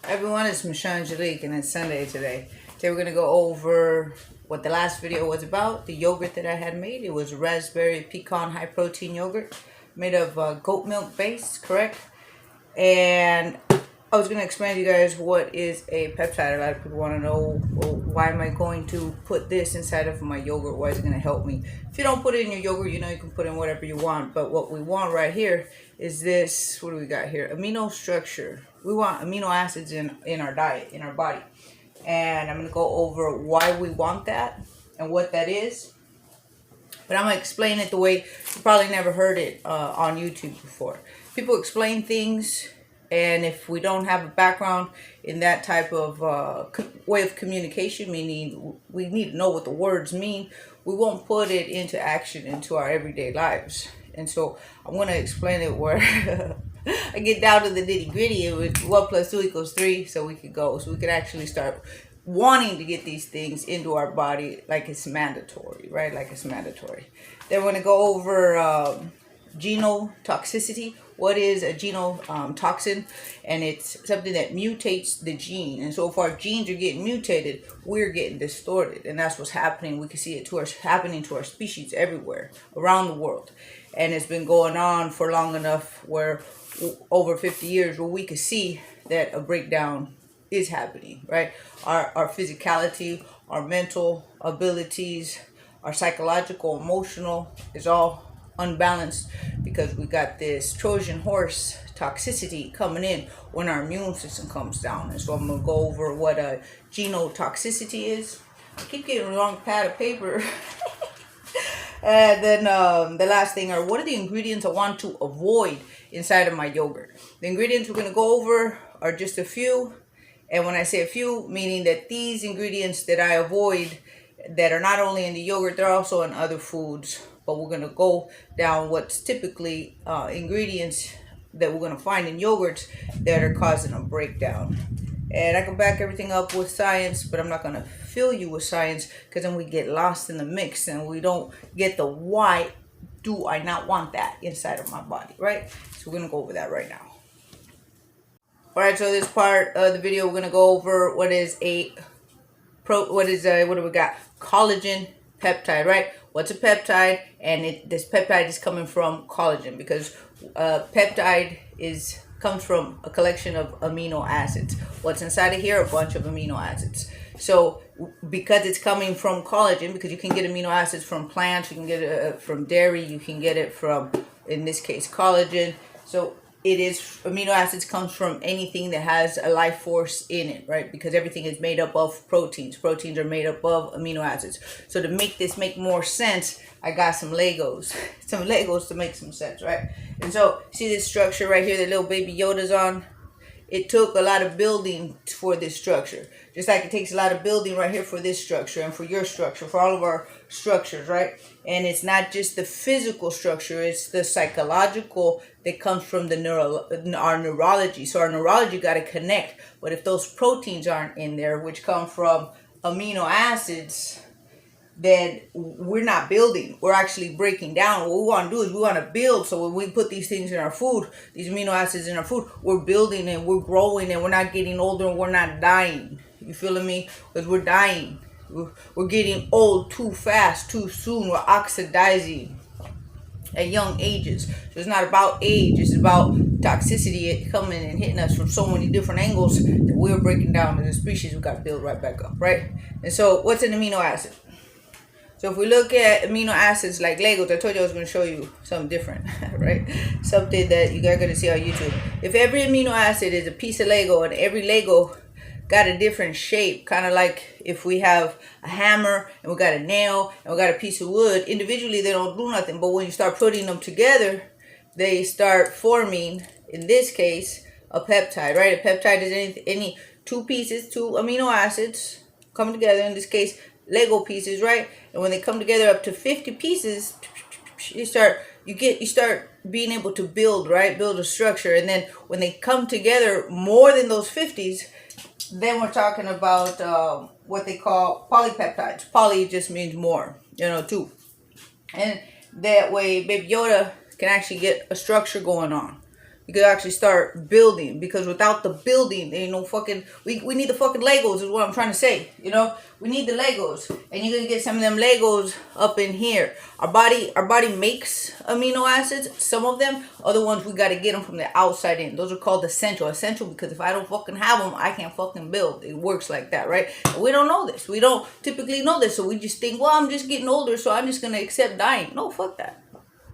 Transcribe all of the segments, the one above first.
Everyone, it's Angelic, and it's Sunday today. Today we're going to go over what the last video was about, the yogurt that I had made. It was raspberry pecan high protein yogurt made of goat milk base, correct? And I was going to explain to you guys what is a peptide. A lot of people want to know, well, why am I going to put this inside of my yogurt? Why is it going to help me? If you don't put it in your yogurt, you know you can put in whatever you want. But what we want right here is this, what do we got here? Amino structure. We want amino acids in our diet, in our body. And I'm going to go over why we want that and what that is. But I'm going to explain it the way you probably never heard it on YouTube before. People explain things, and if we don't have a background in that type of way of communication, meaning we need to know what the words mean, we won't put it into action into our everyday lives. And so I'm going to explain it where I get down to the nitty gritty. It was 1 + 2 = 3, so we could actually start wanting to get these things into our body like it's mandatory, right? Like it's mandatory. Then we're going to go over genotoxicity. What is a genotoxin? And it's something that mutates the gene. And so if our genes are getting mutated, we're getting distorted. And that's what's happening. We can see it happening to our species everywhere around the world. And it's been going on for long enough where over 50 years where we can see that a breakdown is happening, right? Our physicality, our mental abilities, our psychological, emotional is all unbalanced because we got this Trojan horse toxicity coming in when our immune system comes down. And so I'm going to go over what a genotoxicity is. I keep getting the wrong pad of paper. And then the last thing are, what are the ingredients I want to avoid inside of my yogurt? The ingredients we're going to go over are just a few. And when I say a few, meaning that these ingredients that I avoid that are not only in the yogurt, they're also in other foods. But we're going to go down what's typically ingredients that we're going to find in yogurts that are causing a breakdown. And I can back everything up with science, but I'm not going to fill you with science because then we get lost in the mix and we don't get the why do I not want that inside of my body, right? So we're going to go over that right now. All right, so this part of the video, we're going to go over what do we got? Collagen peptide, right? What's a peptide? And this peptide is coming from collagen because peptide comes from a collection of amino acids. What's inside of here? A bunch of amino acids. So because it's coming from collagen, because you can get amino acids from plants, you can get it from dairy, you can get it from, in this case, collagen. So it is, amino acids comes from anything that has a life force in it, right? Because everything is made up of proteins. Proteins are made up of amino acids. So to make this make more sense, I got some Legos. Some Legos to make some sense, right? And so, see this structure right here that little baby Yoda's on? It took a lot of building for this structure. Just like it takes a lot of building right here for this structure and for your structure, for all of our structures, right? And it's not just the physical structure, it's the psychological that comes from our neurology. So our neurology got to connect. But if those proteins aren't in there, which come from amino acids, then we're not building. We're actually breaking down. What we want to do is we want to build. So when we put these things in our food, these amino acids in our food, we're building and we're growing and we're not getting older and we're not dying. You feeling me? Because we're dying. We're getting old too fast, too soon. We're oxidizing at young ages. So it's not about age. It's about toxicity coming and hitting us from so many different angles that we're breaking down as a species. We got to build right back up, right? And so what's an amino acid? So if we look at amino acids like Legos, I told you I was going to show you something different, right? Something that you guys are going to see on YouTube. If every amino acid is a piece of Lego and every Lego got a different shape, kind of like if we have a hammer and we got a nail and we got a piece of wood, individually they don't do nothing. But when you start putting them together, they start forming, in this case, a peptide, right? A peptide is any two amino acids come together, in this case, Lego pieces, right? And when they come together up to 50 pieces, you start being able to build, right? Build a structure. And then when they come together more than those 50s, then we're talking about what they call polypeptides. Poly just means more, two. And that way Baby Yoda can actually get a structure going on. you could actually start building, because without the building, there ain't no fucking, we need the fucking Legos is what I'm trying to say, you know? We need the Legos, and you're gonna get some of them Legos up in here. Our body makes amino acids, some of them. Other ones, we gotta get them from the outside in. Those are called essential because if I don't fucking have them, I can't fucking build. It works like that, right? And we don't know this. We don't typically know this, so we just think, well, I'm just getting older, so I'm just gonna accept dying. No, fuck that.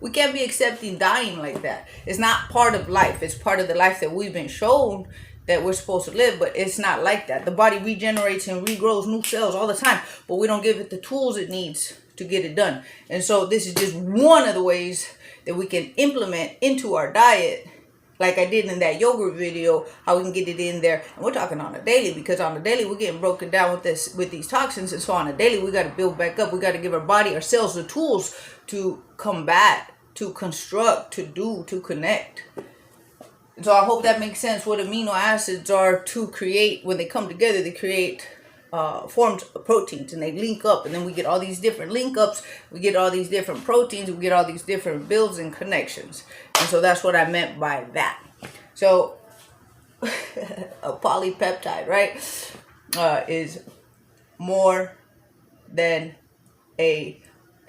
We can't be accepting dying like that. It's not part of life. It's part of the life that we've been shown that we're supposed to live, but it's not like that. The body regenerates and regrows new cells all the time, but we don't give it the tools it needs to get it done. And so this is just one of the ways that we can implement into our diet, like I did in that yogurt video, how we can get it in there. And we're talking on a daily, because on a daily we're getting broken down with these toxins. And so on a daily we got to build back up. We got to give our body, our cells, the tools to combat, to construct, to do, to connect. So I hope that makes sense. What amino acids are to create, when they come together, they create forms of proteins, and they link up, and then we get all these different link ups, we get all these different proteins, we get all these different builds and connections. And so that's what I meant by that. So a polypeptide, right, is more than a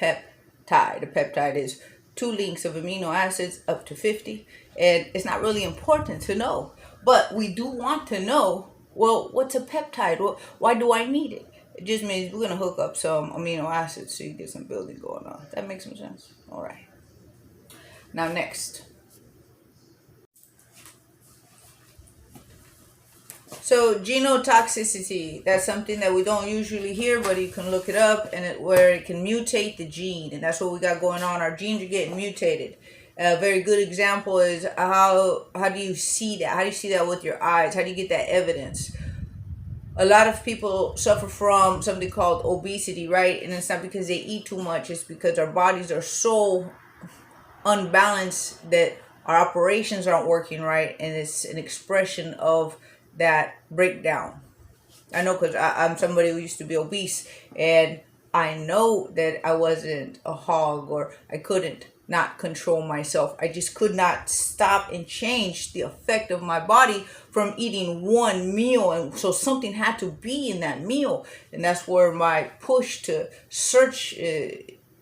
peptide. A peptide is 2 links of amino acids up to 50, and it's not really important to know, but we do want to know, well, what's a peptide? Well, why do I need it? It just means we're going to hook up some amino acids so you get some building going on. That makes some sense? All right. Now, next. So, genotoxicity. That's something that we don't usually hear, but you can look it up, and where it can mutate the gene. And that's what we got going on. Our genes are getting mutated. A very good example is how do you see that? How do you see that with your eyes? How do you get that evidence? A lot of people suffer from something called obesity, right? And it's not because they eat too much. It's because our bodies are so unbalanced that our operations aren't working right. And it's an expression of that breakdown. I know, because I'm somebody who used to be obese. And I know that I wasn't a hog, or I couldn't not control myself. I just could not stop and change the effect of my body from eating one meal, and so something had to be in that meal. And that's where my push to search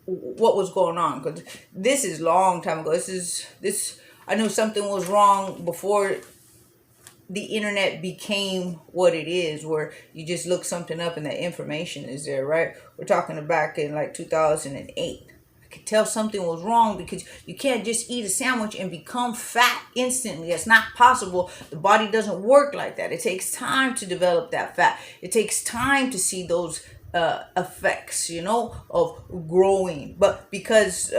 what was going on, because this is a long time ago. This I knew something was wrong before the internet became what it is, where you just look something up and the information is there, right? We're talking back in like 2008. Could tell something was wrong, because you can't just eat a sandwich and become fat instantly. That's not possible. The body doesn't work like that. It takes time to develop that fat. It takes time to see those effects, of growing. But because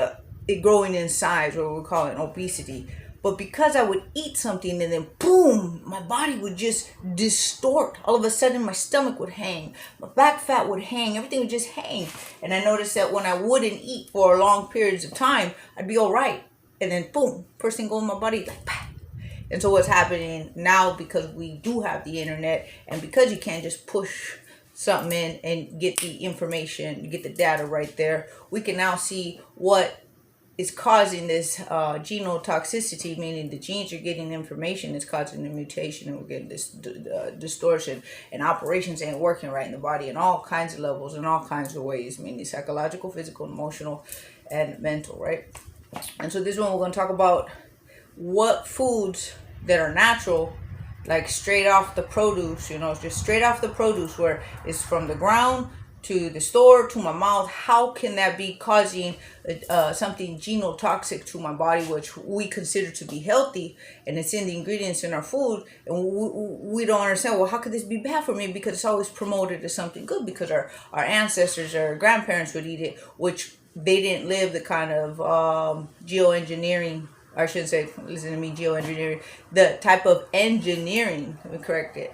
it growing in size, or we call it obesity. But because I would eat something and then boom, my body would just distort. All of a sudden my stomach would hang, my back fat would hang, everything would just hang. And I noticed that when I wouldn't eat for long periods of time, I'd be all right. And then boom, first thing go in my body, like bah. And so what's happening now, because we do have the internet, and because you can't just push something in and get the information, get the data right there, we can now see what is causing this genotoxicity, meaning the genes are getting information, it's causing the mutation, and we're getting this distortion, and operations ain't working right in the body in all kinds of levels, in all kinds of ways, meaning psychological, physical, emotional, and mental, right? And so this one we're going to talk about what foods that are natural, like straight off the produce, just straight off the produce, where it's from the ground to the store to my mouth. How can that be causing something genotoxic to my body, which we consider to be healthy, and it's in the ingredients in our food, and we don't understand, well, how could this be bad for me? Because it's always promoted as something good, because our ancestors, our grandparents would eat it, which they didn't live the kind of geoengineering, I shouldn't say, listen to me, geoengineering, the type of engineering, let me correct it,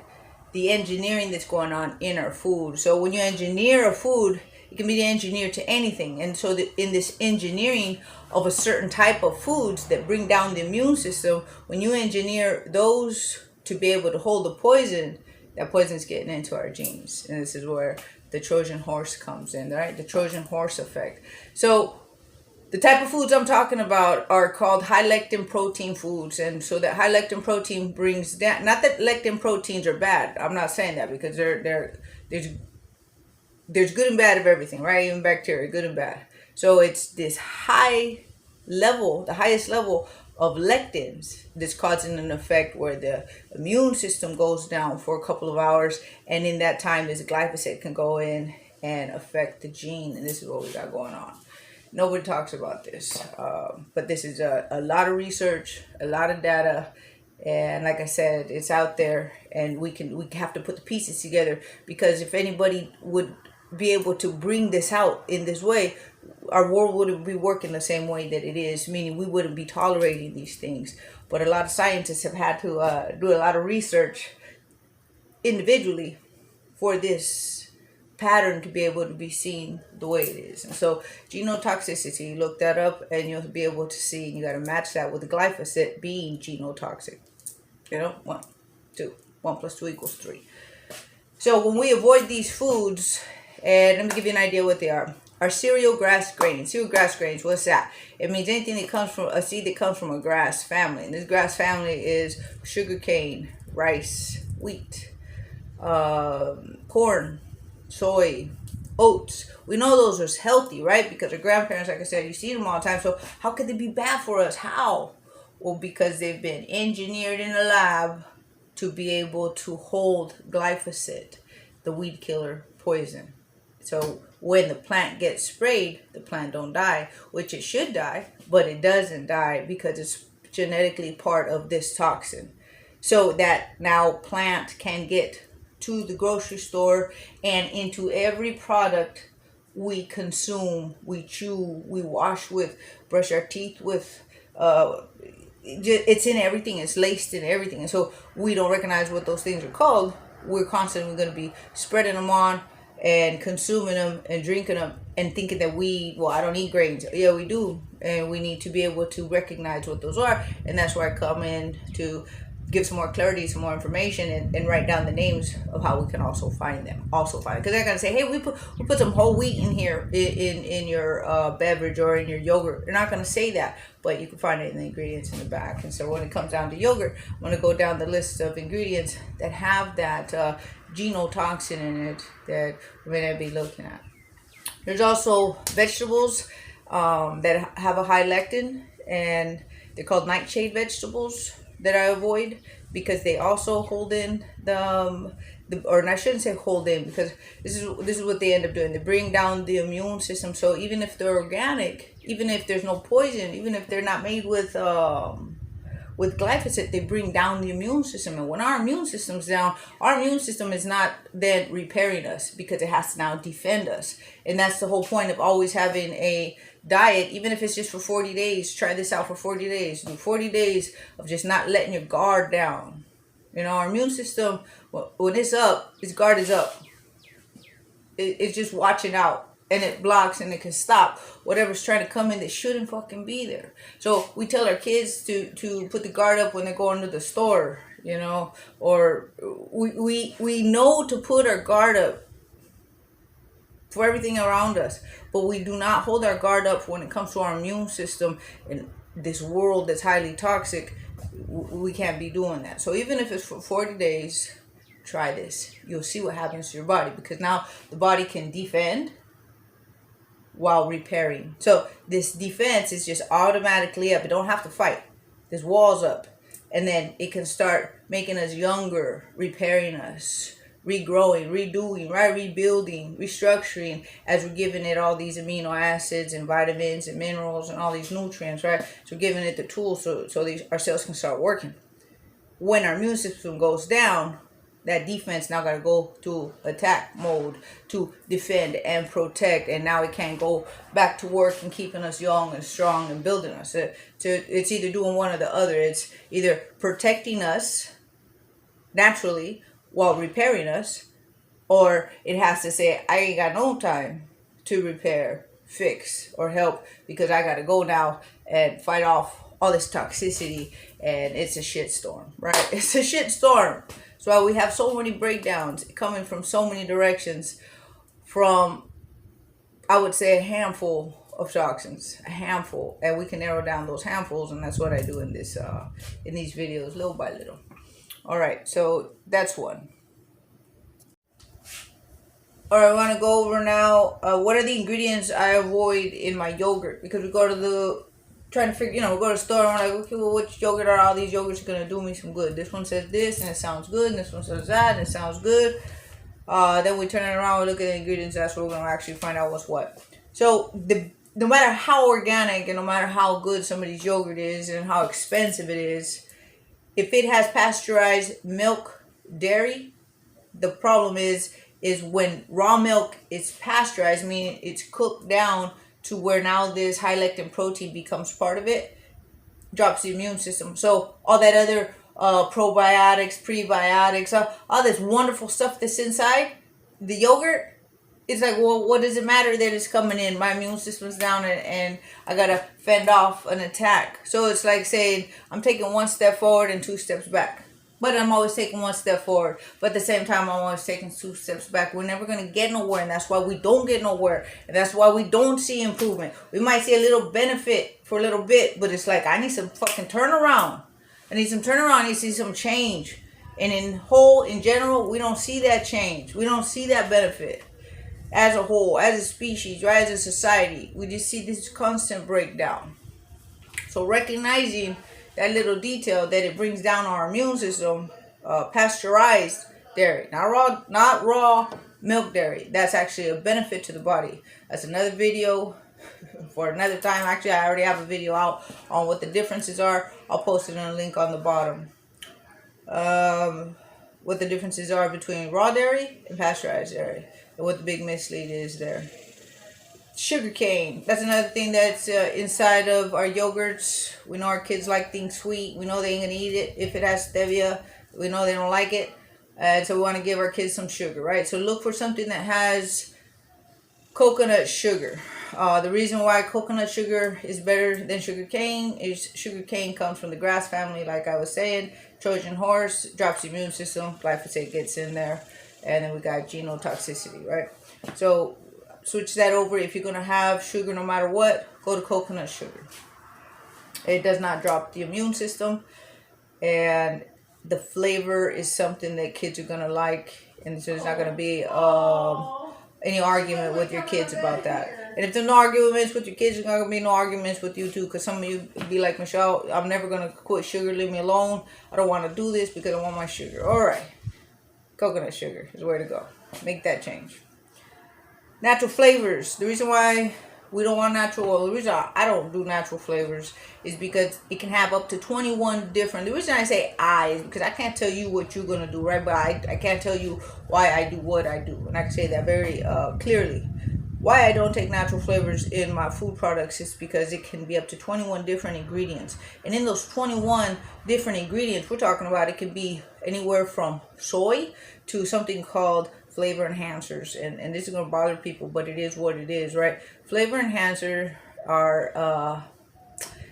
the engineering that's going on in our food. So when you engineer a food, it can be engineered to anything. And so in this engineering of a certain type of foods that bring down the immune system, when you engineer those to be able to hold the poison, that poison's getting into our genes. And this is where the Trojan horse comes in, right? The Trojan horse effect. So The type of foods I'm talking about are called high lectin protein foods. And so that high lectin protein brings down, not that lectin proteins are bad. I'm not saying that, because there's good and bad of everything, right? Even bacteria, good and bad. So it's this high level, the highest level of lectins that's causing an effect where the immune system goes down for a couple of hours, and in that time this glyphosate can go in and affect the gene. And this is what we got going on. Nobody talks about this, but this is a lot of research, a lot of data, and like I said, it's out there, and we have to put the pieces together, because if anybody would be able to bring this out in this way, our world wouldn't be working the same way that it is, meaning we wouldn't be tolerating these things. But a lot of scientists have had to do a lot of research individually for this pattern to be able to be seen the way it is. And so genotoxicity, look that up and you'll be able to see, and you got to match that with the glyphosate being genotoxic. You know, 1 + 2 = 3. So when we avoid these foods, and let me give you an idea what they are. Our cereal grass grains. Cereal grass grains, what's that? It means anything that comes from a seed that comes from a grass family. And this grass family is sugarcane, rice, wheat, corn, soy, oats. We know those are healthy, right? Because our grandparents, like I said, you see them all the time. So how could they be bad for us? How? Well, because they've been engineered in a lab to be able to hold glyphosate, the weed killer poison. So when the plant gets sprayed, the plant don't die, which it should die, but it doesn't die because it's genetically part of this toxin. So that now plant can get to the grocery store and into every product we consume, we chew, we wash with, brush our teeth with. It's in everything. It's laced in everything. And so we don't recognize what those things are called. We're constantly going to be spreading them on and consuming them and drinking them and thinking that I don't eat grains. Yeah, we do. And we need to be able to recognize what those are. And that's where I come in to give some more clarity, some more information, and write down the names of how we can also find them. Because they're gonna say, hey, we put some whole wheat in here in your beverage or in your yogurt. They're not gonna say that, but you can find it in the ingredients in the back. And so when it comes down to yogurt, I'm gonna go down the list of ingredients that have that genotoxin in it that we're gonna be looking at. There's also vegetables that have a high lectin, and they're called nightshade vegetables that I avoid, because they also hold in or I shouldn't say hold in, because this is what they end up doing. They bring down the immune system. So even if they're organic, even if there's no poison, even if they're not made with glyphosate, they bring down the immune system. And when our immune system's down, our immune system is not then repairing us, because it has to now defend us. And that's the whole point of always having a diet, even if it's just for 40 days. Try this out for 40 days. Do 40 days of just not letting your guard down. You know, our immune system, when it's up, its guard is up. It's just watching out. And it blocks, and it can stop whatever's trying to come in that shouldn't fucking be there. So we tell our kids to put the guard up when they go into the store, you know, or we know to put our guard up for everything around us, but we do not hold our guard up when it comes to our immune system in this world that's highly toxic. We can't be doing that. So even if it's for 40 days, try this. You'll see what happens to your body, because now the body can defend while repairing. So this defense is just automatically up. It don't have to fight. This wall's up. And then it can start making us younger, repairing us, regrowing, redoing, right? Rebuilding, restructuring, as we're giving it all these amino acids and vitamins and minerals and all these nutrients, right? So giving it the tools so our cells can start working. When our immune system goes down, that defense now got to go to attack mode to defend and protect, and now it can't go back to work and keeping us young and strong and building us. It's either doing one or the other. It's either protecting us naturally while repairing us, or it has to say, I ain't got no time to repair, fix, or help, because I got to go now and fight off all this toxicity, and it's a shitstorm, right? It's a shitstorm. That's why we have so many breakdowns coming from so many directions, from, I would say, a handful of toxins, a handful, and we can narrow down those handfuls, and that's what I do in this in these videos, little by little. All right, so that's one. All right, I want to go over now what are the ingredients I avoid in my yogurt, because we go to the trying to figure, we go to the store and we're like, okay, well, which yogurt are all these yogurts going to do me some good? This one says this and it sounds good, and this one says that and it sounds good. Then we turn it around, we look at the ingredients, that's where we're going to actually find out what's what. So no matter how organic and no matter how good somebody's yogurt is and how expensive it is, if it has pasteurized milk, dairy, the problem is when raw milk is pasteurized, meaning it's cooked down to where now this high lectin protein becomes part of it, drops the immune system. So all that other probiotics, prebiotics, all this wonderful stuff that's inside the yogurt, it's like, well, what does it matter that it's coming in? My immune system's down and I gotta fend off an attack. So it's like saying I'm taking one step forward and 2 steps back. But I'm always taking 1 step forward. But at the same time, I'm always taking 2 steps back. We're never going to get nowhere. And that's why we don't get nowhere. And that's why we don't see improvement. We might see a little benefit for a little bit. But it's like, I need some fucking turnaround. I need some turnaround. I need to see some change. And in general, we don't see that change. We don't see that benefit. As a whole, as a species, right? As a society. We just see this constant breakdown. So recognizing that little detail that it brings down our immune system, pasteurized dairy, not raw milk dairy. That's actually a benefit to the body. That's another video for another time. Actually, I already have a video out on what the differences are. I'll post it in a link on the bottom. What the differences are between raw dairy and pasteurized dairy, and what the big mislead is there. Sugarcane, that's another thing that's inside of our yogurts. We know our kids like things sweet. We know they ain't gonna eat it if it has stevia. We know they don't like it, and so we want to give our kids some sugar, right? So look for something that has coconut sugar. The reason why coconut sugar is better than sugar cane is sugar cane comes from the grass family, like I was saying. Trojan horse drops the immune system, glyphosate gets in there, and then we got genotoxicity, right? So switch that over. If you're going to have sugar no matter what, go to coconut sugar. It does not drop the immune system, and the flavor is something that kids are going to like, and so there's not going to be any argument with your kids about that. And if there's no arguments with your kids, there's not going to be no arguments with you too, because some of you be like, Michelle, I'm never going to quit sugar, leave me alone. I don't want to do this because I want my sugar. All right, coconut sugar is where to go. Make that change. Natural flavors. The reason why we don't want natural, well, the reason I don't do natural flavors is because it can have up to 21 different. The reason I say is because I can't tell you what you're going to do, right? But I can't tell you why I do what I do. And I can say that very clearly. Why I don't take natural flavors in my food products is because it can be up to 21 different ingredients. And in those 21 different ingredients we're talking about, it can be anywhere from soy to something called flavor enhancers, and this is going to bother people, but it is what it is, right? Flavor enhancer are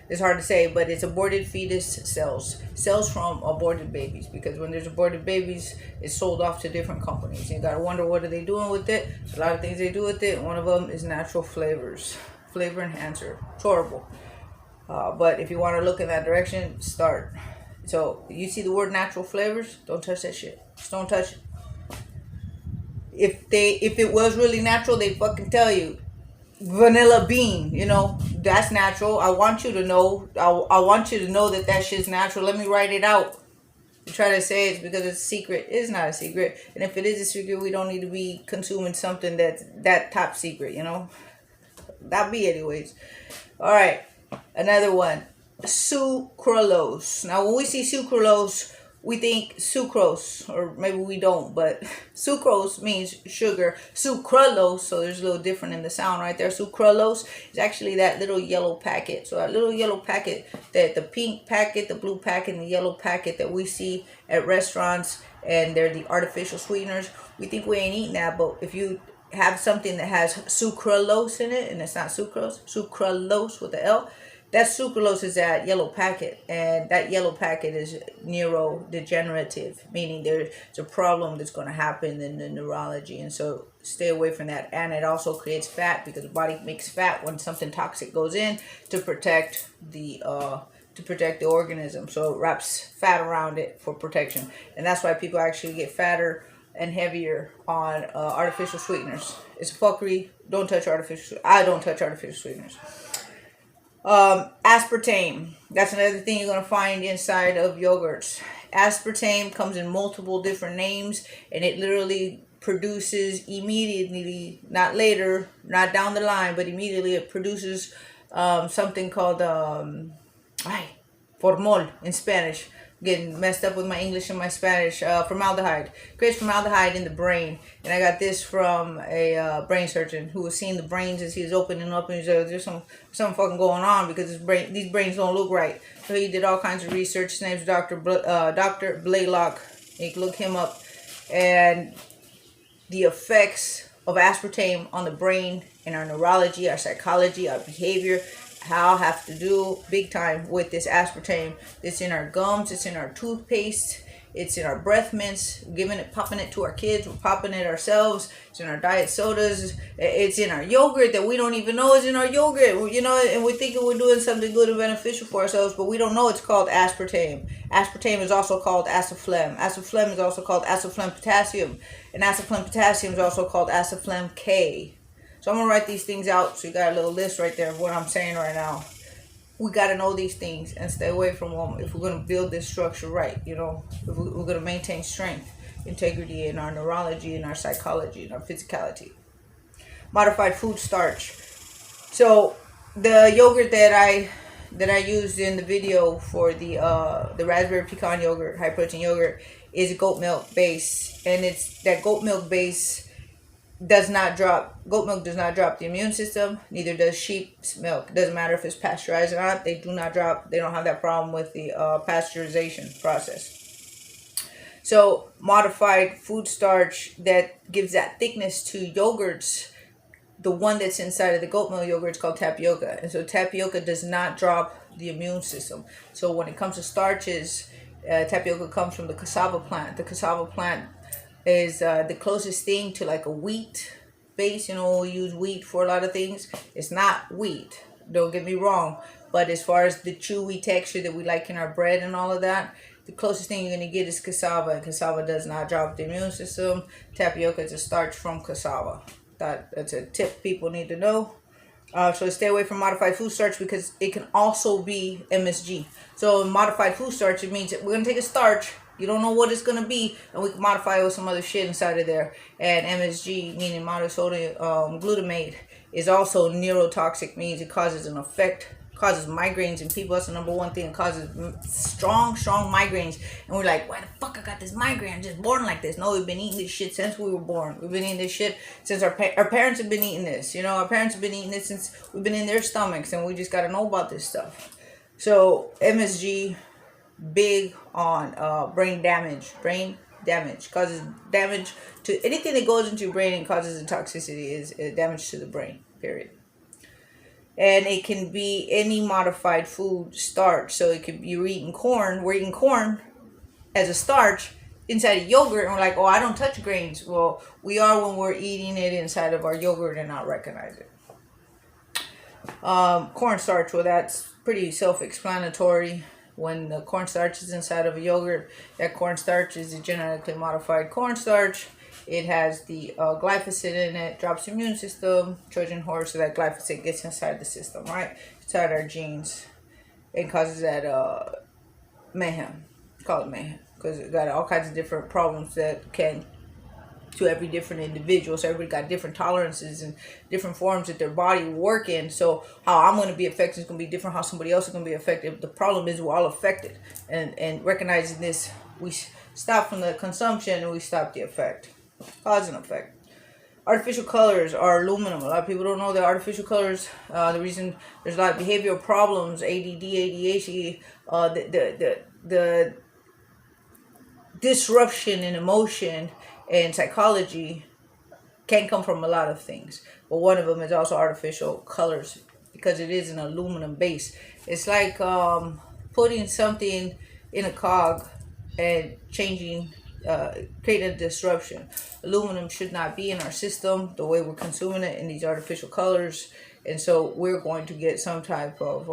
it's hard to say, but it's aborted fetus cells from aborted babies, because when there's aborted babies, it's sold off to different companies. You gotta wonder, what are they doing with it? There's a lot of things they do with it. One of them is natural flavors, flavor enhancer. It's horrible, but if you want to look in that direction, start. So you see the word natural flavors, don't touch that shit. Just don't touch it. If it was really natural, they fucking tell you. Vanilla bean, that's natural. I want you to know. I want you to know that shit's natural. Let me write it out. You try to say it's because it's a secret. It's not a secret. And if it is a secret, we don't need to be consuming something that's that top secret, That be anyways. All right. Another one. Sucralose. Now, when we see sucralose, we think sucrose, or maybe we don't, but sucrose means sugar. Sucralose, so there's a little different in the sound right there. Sucralose is actually that little yellow packet. So that little yellow packet, that the pink packet, the blue packet, and the yellow packet that we see at restaurants, and they're the artificial sweeteners. We think we ain't eating that, but if you have something that has sucralose in it, and it's not sucrose, sucralose with the L, That sucralose is that yellow packet, and that yellow packet is neurodegenerative, meaning there's a problem that's going to happen in the neurology, and so stay away from that. And it also creates fat, because the body makes fat when something toxic goes in to protect the organism. So it wraps fat around it for protection, and that's why people actually get fatter and heavier on artificial sweeteners. It's fuckery. Don't touch artificial. I don't touch artificial sweeteners. Aspartame. That's another thing you're going to find inside of yogurts. Aspartame comes in multiple different names, and it literally produces immediately, not later, not down the line, but immediately it produces something called formol in Spanish. Getting messed up with my English and my Spanish. Formaldehyde. Creates formaldehyde in the brain. And I got this from a brain surgeon who was seeing the brains as he was opening up, and he said, there's something fucking going on, because these brains don't look right. So he did all kinds of research. His name's Dr. Blaylock. You can look him up. And the effects of aspartame on the brain and our neurology, our psychology, our behavior, how have to do big time with this aspartame. It's in our gums, it's in our toothpaste, it's in our breath mints, popping it to our kids, we're popping it ourselves, it's in our diet sodas, it's in our yogurt that we don't even know is in our yogurt, you know, and we're thinking we're doing something good and beneficial for ourselves, but we don't know it's called aspartame. Aspartame is also called acetylphlegm. Acetylphlegm is also called acetylphlegm potassium, and acetylphlegm potassium is also called acetylphlegm K. So I'm going to write these things out, so you got a little list right there of what I'm saying right now. We got to know these things and stay away from them if we're going to build this structure right, you know. If we're going to maintain strength, integrity in our neurology, in our psychology, in our physicality. Modified food starch. So the yogurt that I used in the video for the raspberry pecan yogurt, high protein yogurt, is a goat milk base, and it's that goat milk base goat milk does not drop the immune system, neither does sheep's milk. It doesn't matter if it's pasteurized or not, they don't have that problem with the pasteurization process. So modified food starch that gives that thickness to yogurts, the one that's inside of the goat milk yogurt is called tapioca, and so tapioca does not drop the immune system. So when it comes to starches, tapioca comes from the cassava plant. The cassava plant is the closest thing to like a wheat base. You know, we use wheat for a lot of things. It's not wheat, don't get me wrong, but as far as the chewy texture that we like in our bread and all of that, the closest thing you're going to get is cassava, and cassava does not drop the immune system. Tapioca is a starch from cassava. That's a tip people need to know. So stay away from modified food starch, because it can also be MSG. So modified food starch, it means that we're going to take a starch, you don't know what it's going to be, and we can modify it with some other shit inside of there. And MSG, meaning monosodium glutamate, is also neurotoxic, means it causes migraines in people. That's the number one thing. It causes strong migraines. And we're like, why the fuck I got this migraine? I'm just born like this. No, we've been eating this shit since we were born. We've been eating this shit since our parents have been eating this. You know, our parents have been eating this since we've been in their stomachs, and we just got to know about this stuff. So MSG, big on brain damage. Brain damage causes damage to anything that goes into your brain and causes a toxicity is damage to the brain, period. And it can be any modified food starch. So it could be, we're eating corn as a starch inside of yogurt, and we're like, oh, I don't touch grains. Well, we are when we're eating it inside of our yogurt and not recognize it. Cornstarch, well, that's pretty self-explanatory. When the cornstarch is inside of a yogurt, that cornstarch is a genetically modified cornstarch. It has the glyphosate in it, drops the immune system, Trojan horse, so that glyphosate gets inside the system, right? Inside our genes. It causes that mayhem. Call it mayhem. Because it got all kinds of different problems that can, to every different individual. So everybody got different tolerances and different forms that their body work in. So how I'm going to be affected is going to be different how somebody else is going to be affected. The problem is we're all affected. And recognizing this, we stop from the consumption and we stop the effect. Cause and effect. Artificial colors are aluminum. A lot of people don't know that artificial colors, the reason there's a lot of behavioral problems, ADD, ADHD, the disruption in emotion and psychology can come from a lot of things. But one of them is also artificial colors, because it is an aluminum base. It's like putting something in a cog and changing, creating a disruption. Aluminum should not be in our system the way we're consuming it in these artificial colors, and so we're going to get some type of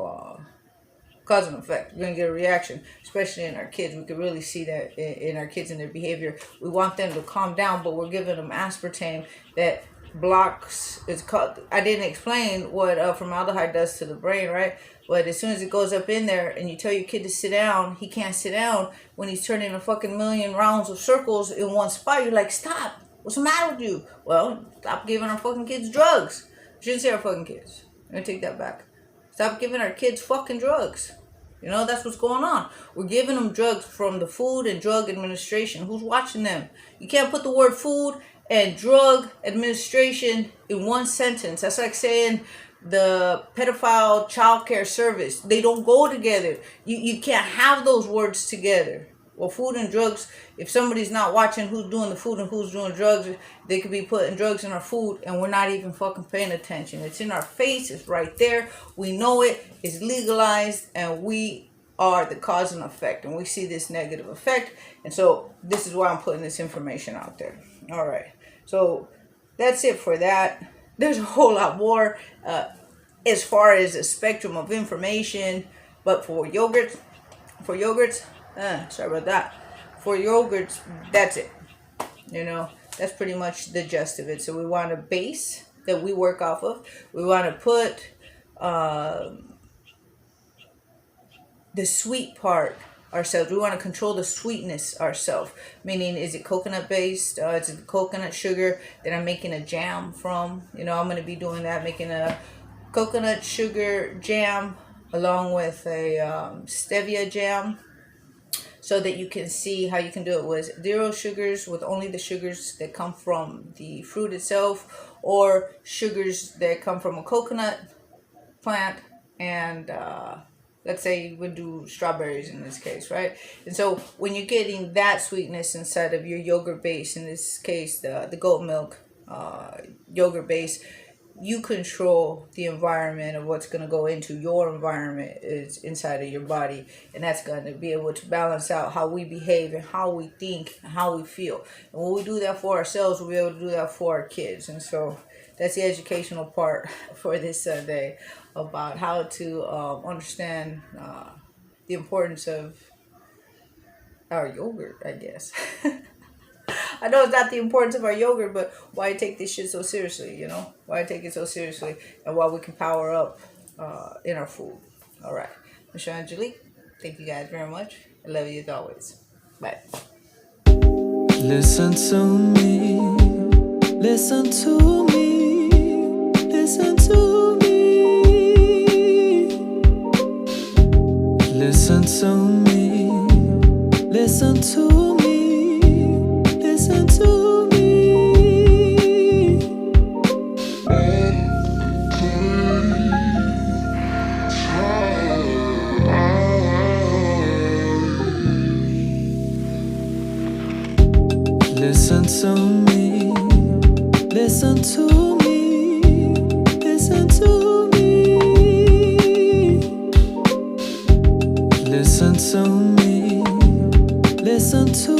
cause and effect. We're going to get a reaction, especially in our kids. We can really see that in our kids and their behavior. We want them to calm down, but we're giving them aspartame that blocks. It's called, I didn't explain what formaldehyde does to the brain, right? But as soon as it goes up in there and you tell your kid to sit down, he can't sit down when he's turning a fucking million rounds of circles in one spot. You're like, stop. What's the matter with you? Well, stop giving our fucking kids drugs. I shouldn't say our fucking kids. I'm going to take that back. Stop giving our kids fucking drugs. You know, that's what's going on. We're giving them drugs from the Food and Drug Administration. Who's watching them? You can't put the word food and drug administration in one sentence. That's like saying the pedophile child care service. They don't go together. You can't have those words together. Well, food and drugs, if somebody's not watching who's doing the food and who's doing drugs, they could be putting drugs in our food and we're not even fucking paying attention. It's in our face. It's right there. We know it. It's legalized and we are the cause and effect. And we see this negative effect. And so this is why I'm putting this information out there. All right. So that's it for that. There's a whole lot more as far as a spectrum of information. But for yogurts, sorry about that. For yogurts, that's it. You know, that's pretty much the gist of it. So we want a base that we work off of. We want to put the sweet part ourselves. We want to control the sweetness ourselves. Meaning, is it coconut based? Is it coconut sugar that I'm making a jam from? You know, I'm going to be doing that, making a coconut sugar jam along with a stevia jam, so that you can see how you can do it with 0 sugars, with only the sugars that come from the fruit itself, or sugars that come from a coconut plant, and let's say you would do strawberries in this case, right? And so when you're getting that sweetness inside of your yogurt base, in this case the goat milk yogurt base, you control the environment of what's going to go into your environment is inside of your body, and that's going to be able to balance out how we behave and how we think and how we feel. And when we do that for ourselves, we'll be able to do that for our kids. And so that's the educational part for this Sunday, about how to understand the importance of our yogurt, I guess. I know it's not the importance of our yogurt, but why I take this shit so seriously, you know? Why I take it so seriously, and why we can power up in our food. All right. I'm Angelic. Thank you guys very much. I love you as always. Bye. Listen to me. Listen to me. Listen to me. Listen to me. Listen to me. Listen to me. Listen to me. Listen to me. Listen to me. Listen to me. Listen to